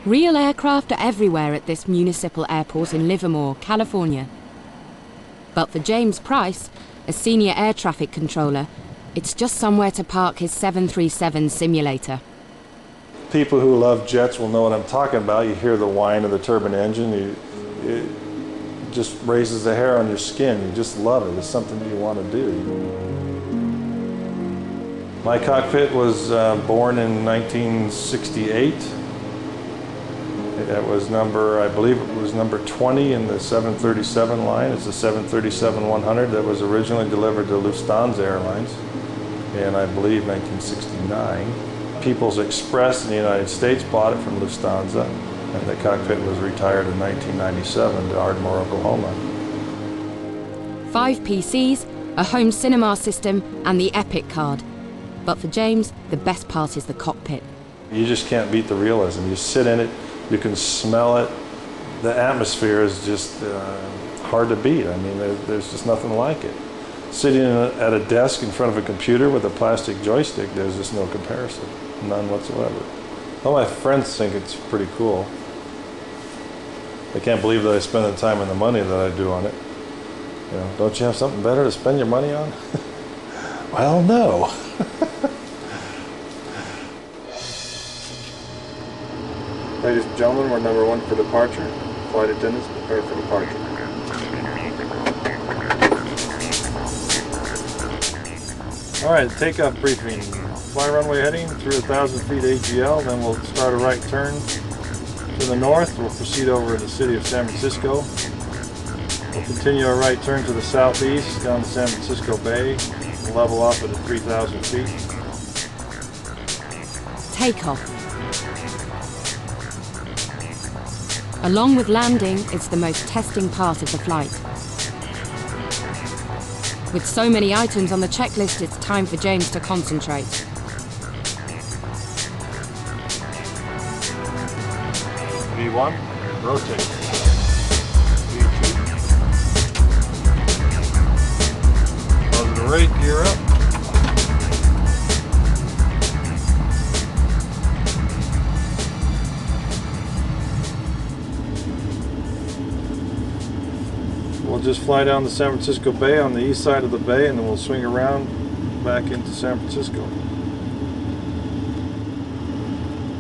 Real aircraft are everywhere at this municipal airport in Livermore, California. But for James Price, a senior air traffic controller, it's just somewhere to park his 737 simulator. People who love jets will know what I'm talking about. You hear the whine of the turbine engine. It just raises the hair on your skin. You just love it. It's something you want to do. My cockpit was born in 1968. It was I believe it was number 20 in the 737 line. It's a 737-100 that was originally delivered to Lufthansa Airlines in, I believe, 1969. People's Express in the United States bought it from Lufthansa, and the cockpit was retired in 1997 to Ardmore, Oklahoma. 5 PCs, a home cinema system, and the Epic card. But for James, the best part is the cockpit. You just can't beat the realism. You sit in it, you can smell it. The atmosphere is just hard to beat. I mean, there's just nothing like it. Sitting at a desk in front of a computer with a plastic joystick, there's just no comparison, none whatsoever. All my friends think it's pretty cool. They can't believe that I spend the time and the money that I do on it. You know, don't you have something better to spend your money on? Well, no. Ladies and gentlemen, we're number 1 for departure. Flight attendants, prepare for departure. All right, takeoff briefing. Fly runway heading through 1,000 feet AGL, then we'll start a right turn to the north. We'll proceed over the city of San Francisco. We'll continue our right turn to the southeast down to San Francisco Bay. We'll level off at 3,000 feet. Takeoff. Along with landing, it's the most testing part of the flight. With so many items on the checklist, it's time for James to concentrate. V1, rotate. V2. Positive rate, gear up. We'll just fly down the San Francisco Bay on the east side of the bay, and then we'll swing around back into San Francisco.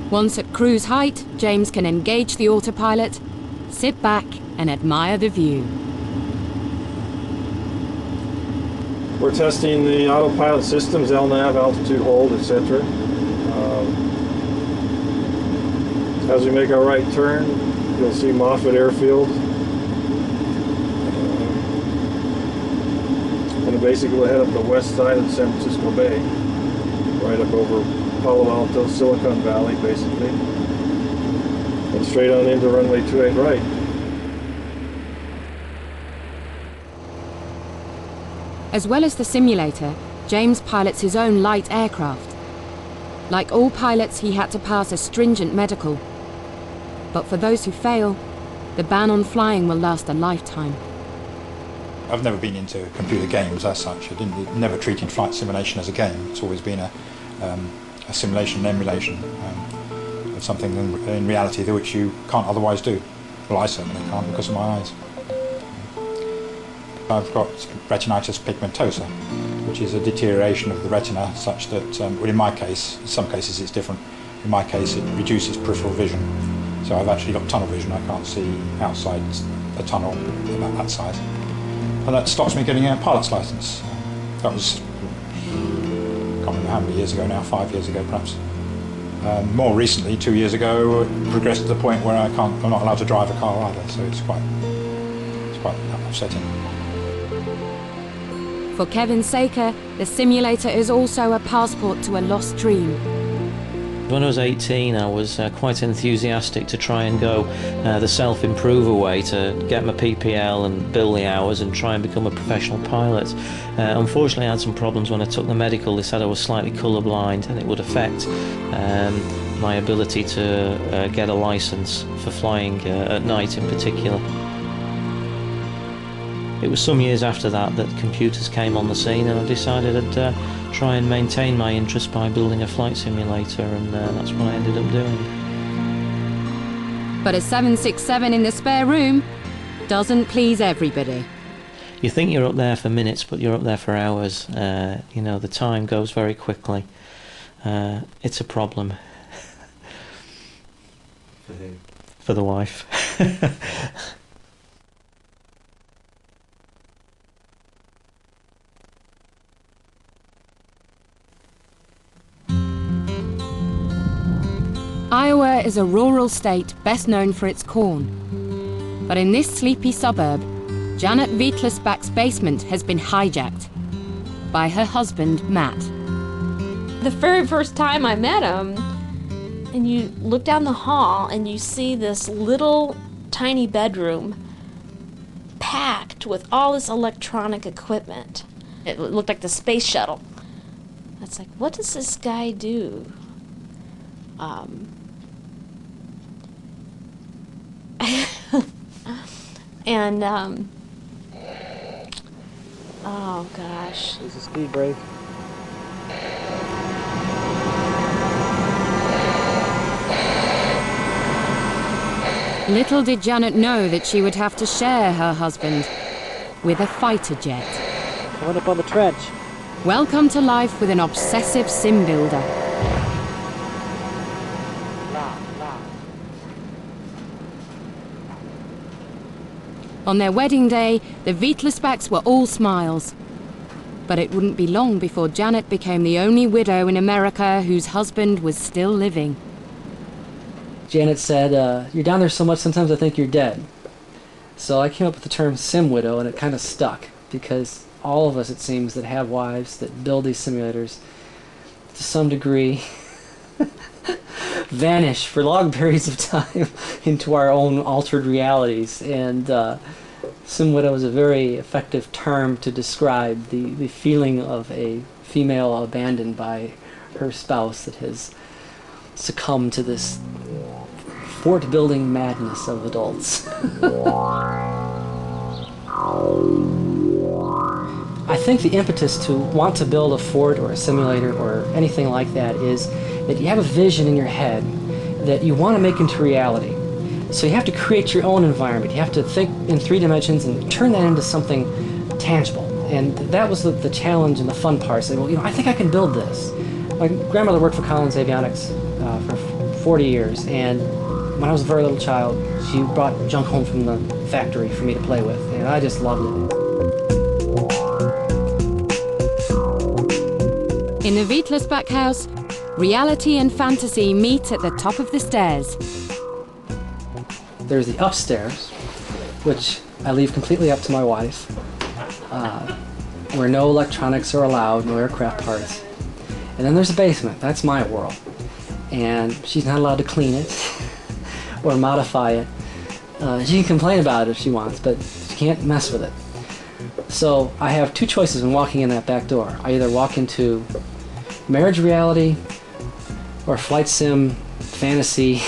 Once at cruise height, James can engage the autopilot, sit back and admire the view. We're testing the autopilot systems, LNAV, altitude hold, etc. As we make our right turn, you'll see Moffett Airfield. Basically we'll head up the west side of San Francisco Bay, right up over Palo Alto, Silicon Valley basically, and straight on into runway 28 right. As well as the simulator, James pilots his own light aircraft. Like all pilots, he had to pass a stringent medical. But for those who fail, the ban on flying will last a lifetime. I've never been into computer games as such. I never treated flight simulation as a game. It's always been a simulation and emulation of something in reality which you can't otherwise do. Well, I certainly can't because of my eyes. I've got retinitis pigmentosa, which is a deterioration of the retina such that, well, in my case, in some cases it's different. In my case it reduces peripheral vision. So I've actually got tunnel vision. I can't see outside a tunnel about that size. And that stops me getting a pilot's license. That was, I can't remember how many years ago now, 5 years ago perhaps. More recently, 2 years ago, it progressed to the point where I'm not allowed to drive a car either, so it's quite upsetting. For Kevin Saker, the simulator is also a passport to a lost dream. When I was 18, I was quite enthusiastic to try and go the self-improver way, to get my PPL and bill the hours and try and become a professional pilot. Unfortunately, I had some problems when I took the medical. They said I was slightly colourblind and it would affect my ability to get a licence for flying at night in particular. It was some years after that that computers came on the scene, and I decided I'd try and maintain my interest by building a flight simulator, and that's what I ended up doing. But a 767 in the spare room doesn't please everybody. You think you're up there for minutes, but you're up there for hours. You know, the time goes very quickly. It's a problem. For who? For the wife. Iowa is a rural state best known for its corn. But in this sleepy suburb, Janet Wittelsbach's basement has been hijacked by her husband, Matt. The very first time I met him, and you look down the hall and you see this little tiny bedroom packed with all this electronic equipment. It looked like the space shuttle. It's like, what does this guy do? And oh gosh. There's a speed brake. Little did Janet know that she would have to share her husband with a fighter jet. Coming up on the trench. Welcome to life with an obsessive sim builder. On their wedding day, the Wittelsbachs were all smiles. But it wouldn't be long before Janet became the only widow in America whose husband was still living. Janet said, you're down there so much sometimes I think you're dead. So I came up with the term sim widow, and it kind of stuck, because all of us, it seems, that have wives that build these simulators, to some degree, vanish for long periods of time into our own altered realities. And sim widow is a very effective term to describe the feeling of a female abandoned by her spouse that has succumbed to this fort-building madness of adults. I think the impetus to want to build a fort or a simulator or anything like that is that you have a vision in your head that you want to make into reality. So you have to create your own environment. You have to think in 3 dimensions and turn that into something tangible. And that was the challenge and the fun part. Say, well, I think I can build this. My grandmother worked for Collins Avionics for 40 years, and when I was a very little child, she brought junk home from the factory for me to play with, and I just loved it. In the Wittelsbach house, reality and fantasy meet at the top of the stairs. There's the upstairs, which I leave completely up to my wife, where no electronics are allowed, no aircraft parts. And then there's the basement. That's my world. And she's not allowed to clean it or modify it. She can complain about it if she wants, but she can't mess with it. So I have 2 choices when walking in that back door. I either walk into marriage reality or flight sim, fantasy,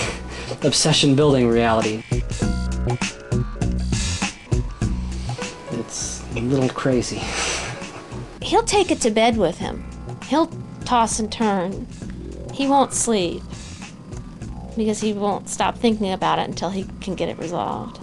obsession building reality. It's a little crazy. He'll take it to bed with him. He'll toss and turn. He won't sleep because he won't stop thinking about it until he can get it resolved.